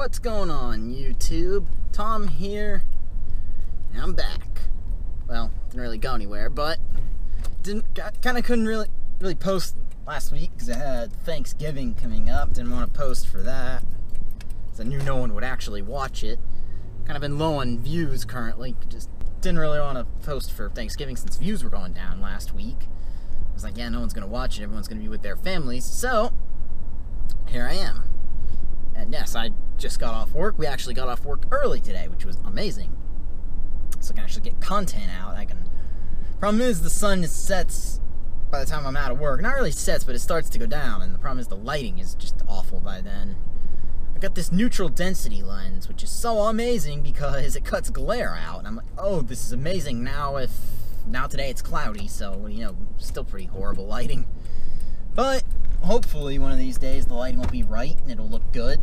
What's going on, YouTube? Tom here, and I'm back. Well, didn't really go anywhere, but couldn't really post last week because I had Thanksgiving coming up. Didn't want to post for that because I knew no one would actually watch it. Kind of been low on views currently. Just didn't really want to post for Thanksgiving since views were going down last week. I was like, yeah, no one's going to watch it. Everyone's going to be with their families. So, here I am. And yes, I just got off work. We actually got off work early today, which was amazing. So I can actually get content out. Problem is, the sun sets by the time I'm out of work. Not really sets, but it starts to go down. And the problem is the lighting is just awful by then. I got this neutral density lens, which is so amazing because it cuts glare out. And I'm like, oh, this is amazing. Now today it's cloudy, so, you know, still pretty horrible lighting. But hopefully one of these days the lighting will be right and it'll look good.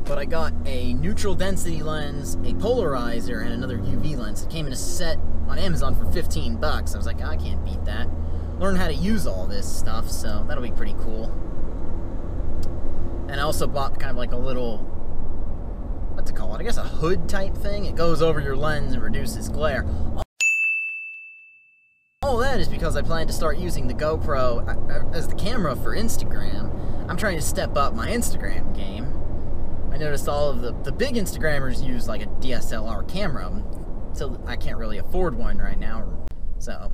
But I got a neutral density lens, a polarizer, and another UV lens. It came in a set on Amazon for 15 bucks. I was like, I can't beat that. Learn how to use all this stuff, so that'll be pretty cool. And I also bought kind of like a little, what's it called? I guess a hood type thing. It goes over your lens and reduces glare. All that is because I plan to start using the GoPro as the camera for Instagram. I'm trying to step up my Instagram game. I noticed all of the big Instagrammers use like a DSLR camera, so I can't really afford one right now. So,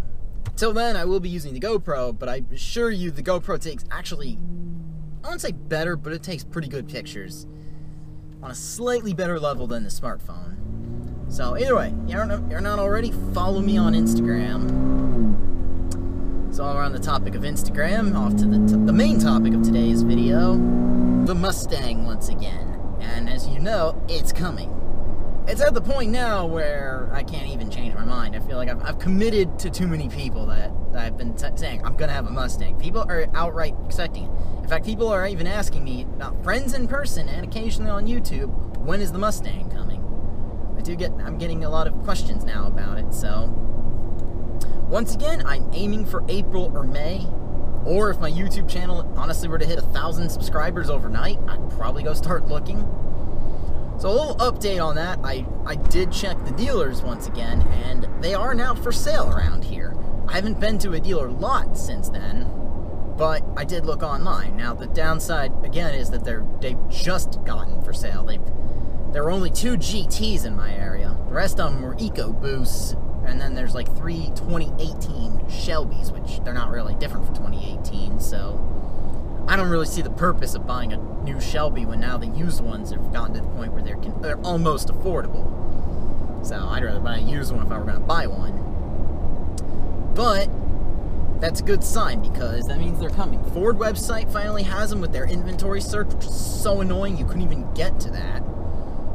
till then I will be using the GoPro, but I assure you the GoPro takes actually, I wouldn't say better, but it takes pretty good pictures on a slightly better level than the smartphone. So either way, you're not already, follow me on Instagram. So while we're on the topic of Instagram, off to the main topic of today's video, the Mustang once again. And as you know, it's coming. It's at the point now where I can't even change my mind. I feel like I've committed to too many people that I've been saying, I'm gonna have a Mustang. People are outright accepting it. In fact, people are even asking me, not friends in person and occasionally on YouTube, when is the Mustang coming? I'm getting a lot of questions now about it, so once again, I'm aiming for April or May, or if my YouTube channel honestly were to hit 1,000 subscribers overnight, I'd probably go start looking. So a little update on that, I did check the dealers once again, and they are now for sale around here. I haven't been to a dealer lot since then, but I did look online. Now the downside, again, is that they've just gotten for sale. There were only 2 GTs in my area. The rest of them were EcoBoosts, and then there's like 3 2018 Shelbys, which they're not really different for 2018, so I don't really see the purpose of buying a new Shelby when now the used ones have gotten to the point where they're almost affordable. So I'd rather buy a used one if I were going to buy one. But that's a good sign because that means they're coming. Ford website finally has them with their inventory search, which is so annoying you couldn't even get to that.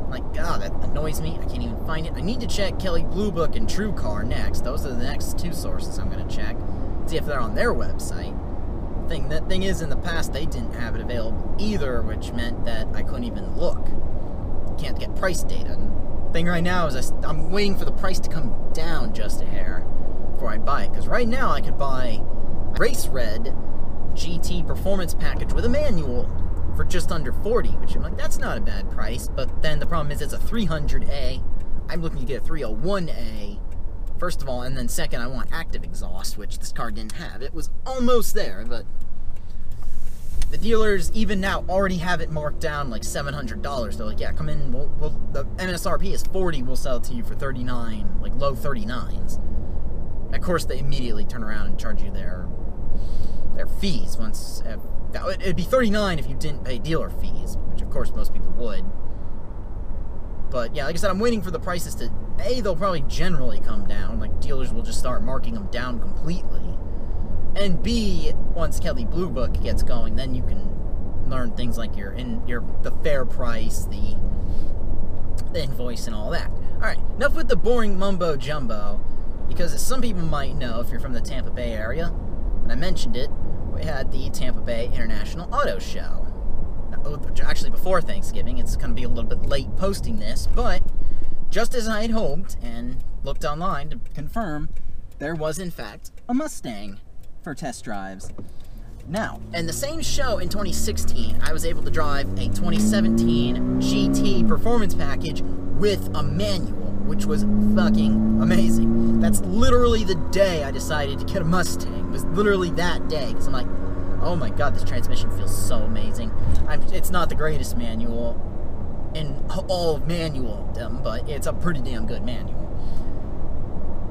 Like, God, that annoys me. I can't even find it. I need to check Kelley Blue Book and TrueCar next. Those are the next 2 sources I'm going to check. See if they're on their website. The thing is, in the past, they didn't have it available either, which meant that I couldn't even look. Can't get price data. And the thing right now is I'm waiting for the price to come down just a hair before I buy it. Because right now, I could buy a Race Red GT Performance Package with a manual for just under 40, which I'm like, that's not a bad price, but then the problem is it's a 300A. I'm looking to get a 301A, first of all, and then second, I want active exhaust, which this car didn't have. It was almost there, but the dealers, even now, already have it marked down like $700. They're like, yeah, come in, the MSRP is 40, we'll sell it to you for 39, like low 39s. Of course, they immediately turn around and charge you their fees once. It'd be 39 if you didn't pay dealer fees, which of course most people would. But yeah, like I said, I'm waiting for the prices to, A, they'll probably generally come down, like dealers will just start marking them down completely. And B, once Kelley Blue Book gets going, then you can learn things like the fair price, the invoice and all that. Alright, enough with the boring mumbo jumbo, because as some people might know, if you're from the Tampa Bay area, and I mentioned it, we had the Tampa Bay International Auto Show. Actually, before Thanksgiving. It's going to be a little bit late posting this, but just as I had hoped and looked online to confirm, there was in fact a Mustang for test drives. Now, in the same show in 2016, I was able to drive a 2017 GT performance package with a manual, which was fucking amazing. That's literally the day I decided to get a Mustang. It was literally that day, because I'm like, oh my god, this transmission feels so amazing. It's not the greatest manual in all of manualdom, but it's a pretty damn good manual.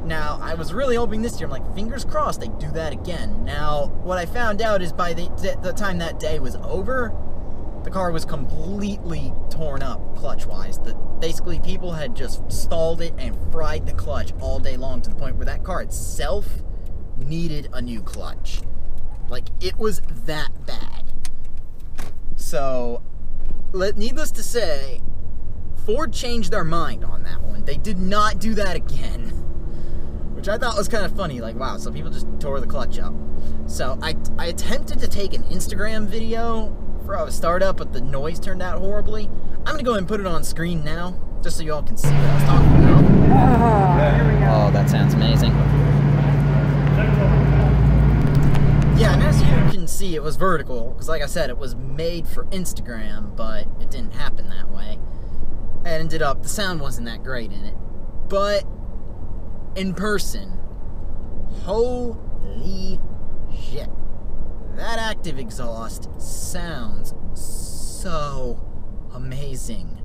Now, I was really hoping this year, I'm like, fingers crossed they do that again. Now, what I found out is by the time that day was over, the car was completely torn up clutch-wise. Basically, people had just stalled it and fried the clutch all day long to the point where that car itself needed a new clutch. Like, it was that bad. So, needless to say, Ford changed their mind on that one. They did not do that again. Which I thought was kind of funny, like, wow, so people just tore the clutch up. So, I attempted to take an Instagram video for a startup, but the noise turned out horribly. I'm going to go ahead and put it on screen now, just so you all can see what I was talking about. Oh, that sounds amazing. Yeah, and as you can see, it was vertical, because like I said, it was made for Instagram, but it didn't happen that way. And ended up, the sound wasn't that great in it. But in person, holy shit, that active exhaust sounds so amazing.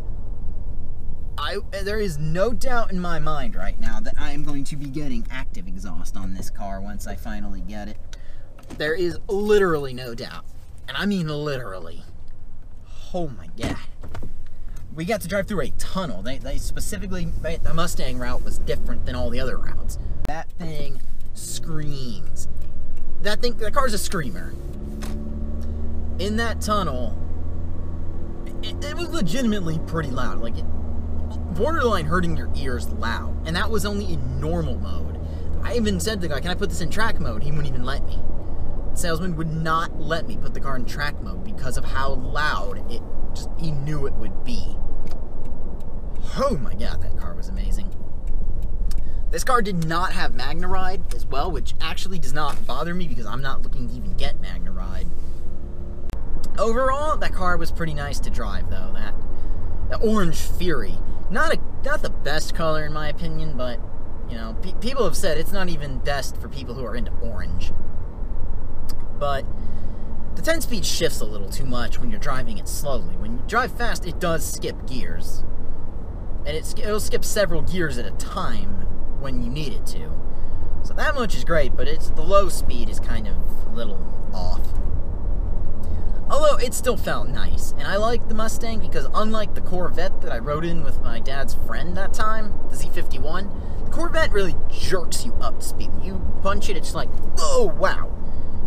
There is no doubt in my mind right now that I am going to be getting active exhaust on this car once I finally get it. There is literally no doubt, and I mean literally. Oh my god. We got to drive through a tunnel. They specifically, the Mustang route was different than all the other routes. That thing screams. That car's a screamer. In that tunnel, it was legitimately pretty loud. Like, borderline hurting your ears loud. And that was only in normal mode. I even said to the guy, can I put this in track mode? He wouldn't even let me. The salesman would not let me put the car in track mode because of how loud he knew it would be. Oh my god, that car was amazing. This car did not have MagnaRide as well, which actually does not bother me because I'm not looking to even get MagnaRide. Overall, that car was pretty nice to drive though. That Orange Fury, not the best color in my opinion, but you know, people have said it's not even best for people who are into orange. But the 10-speed shifts a little too much when you're driving it slowly. When you drive fast, it does skip gears. And it'll skip several gears at a time when you need it to. So that much is great, but the low speed is kind of a little off. Although, it still felt nice. And I like the Mustang because unlike the Corvette that I rode in with my dad's friend that time, the Z51, the Corvette really jerks you up to speed. When you punch it, it's like, oh, wow.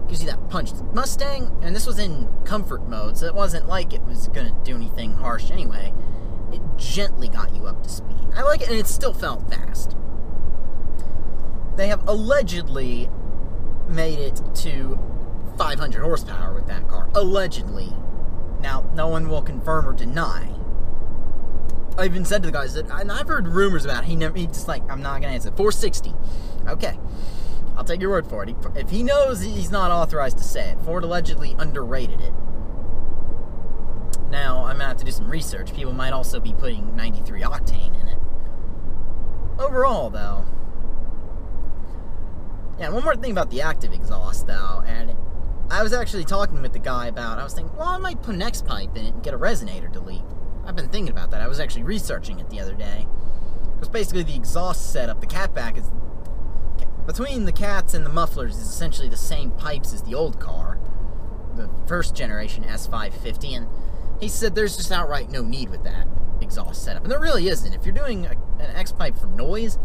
Gives you that punch. The Mustang, and this was in comfort mode, so it wasn't like it was going to do anything harsh anyway. It gently got you up to speed. I like it, and it still felt fast. They have allegedly made it to 500 horsepower with that car. Allegedly. Now, no one will confirm or deny. I even said to the guys that, and I've heard rumors about it, he's just like, I'm not going to answer. 460. Okay. I'll take your word for it. If he knows, he's not authorized to say it. Ford allegedly underrated it. Now, I'm going to have to do some research. People might also be putting 93 octane in it. Overall, though. Yeah, one more thing about the active exhaust, though. And I was actually talking with the guy about, I was thinking, well, I might put an X-pipe in it and get a resonator delete. I've been thinking about that. I was actually researching it the other day. Because basically the exhaust setup, the catback is... Between the cats and the mufflers is essentially the same pipes as the old car, the first generation S550, and he said there's just outright no need with that exhaust setup. And there really isn't. If you're doing an X-pipe for noise,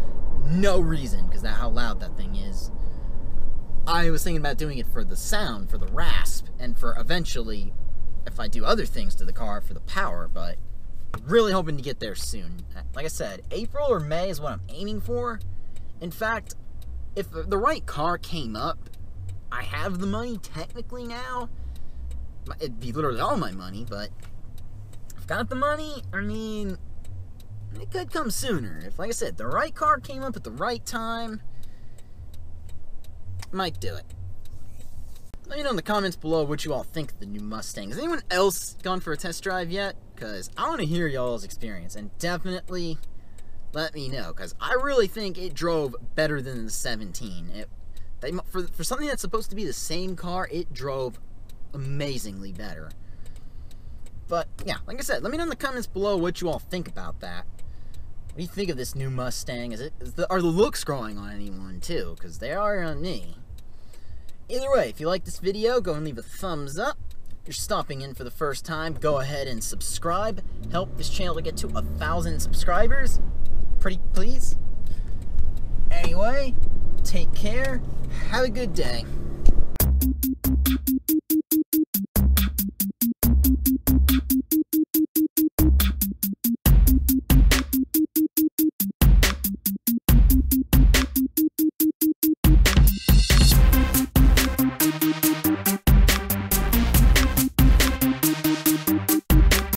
no reason, because that's how loud that thing is. I was thinking about doing it for the sound, for the rasp, and for eventually, if I do other things to the car, for the power, but really hoping to get there soon. Like I said, April or May is what I'm aiming for. In fact, if the right car came up, I have the money technically now. It'd be literally all my money, but I've got the money. I mean, it could come sooner. If, like I said, the right car came up at the right time, might do it. Let me know in the comments below what you all think of the new Mustang. Has anyone else gone for a test drive yet? Because I want to hear y'all's experience, and definitely let me know, because I really think it drove better than the 17. For something that's supposed to be the same car, it drove amazingly better. But yeah, like I said, let me know in the comments below what you all think about that. What do you think of this new Mustang? Are the looks growing on anyone too? Because they are on me. Either way, if you like this video, go and leave a thumbs up. If you're stopping in for the first time, go ahead and subscribe. Help this channel to get to 1,000 subscribers. Pretty please. Anyway, take care. Have a good day.